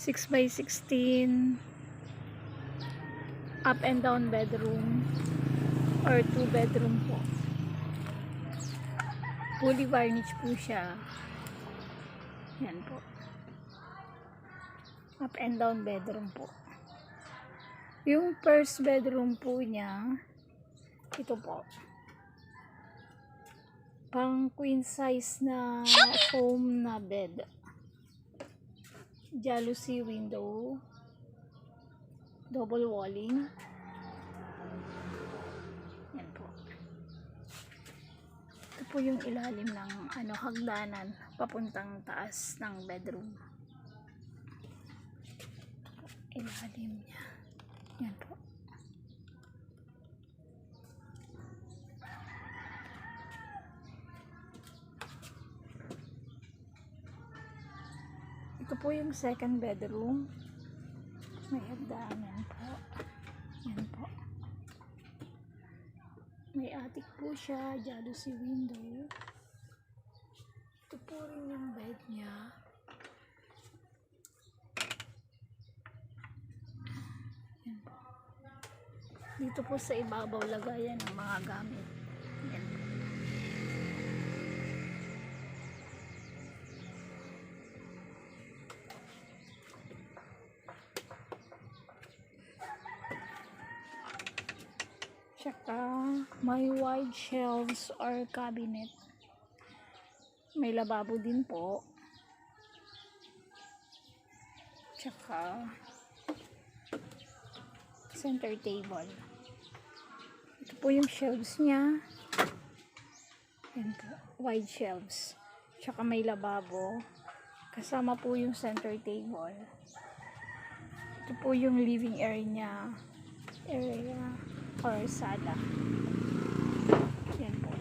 6x16 up and down bedroom or 2 bedroom po. Fully varnished po siya. Yan po. Up and down bedroom po. Yung first bedroom po niya, ito po. Pang queen size na foam na bed. Jalousie window. Double walling. Yan po. Ito po yung ilalim ng hagdanan papuntang taas ng bedroom. Ilalim niya. Yan po. Ito po yung second bedroom. May hagdanan po. Yan po. May attic po siya. Jalousie window. Ito po rin yung bed niya. Yan po. Dito po sa ibabaw lagayan ng mga gamit. Yan po. Tsaka may wide shelves or cabinet. May lababo din po. Tsaka center table. Ito po yung shelves niya. Yan po, wide shelves. Tsaka may lababo. Kasama po yung center table. Ito po yung living area niya. Or sala. Yan po.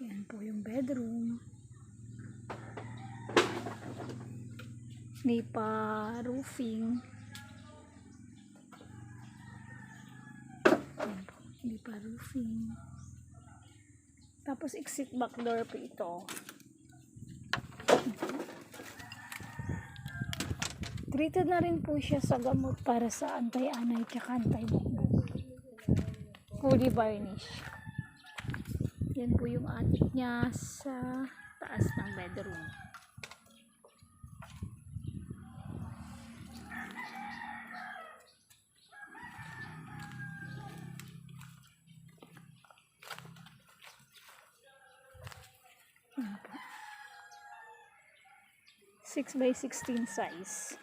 Yan po yung bedroom. May pa-roofing. Yan po. May pa-roofing. Tapos exit back door po ito. Treated na rin po siya sa gamot para sa anti-anay tsaka anti-bukbuk. Fully varnish. Yan po yung attic niya sa taas ng bedroom. Yan po. 6x16 size.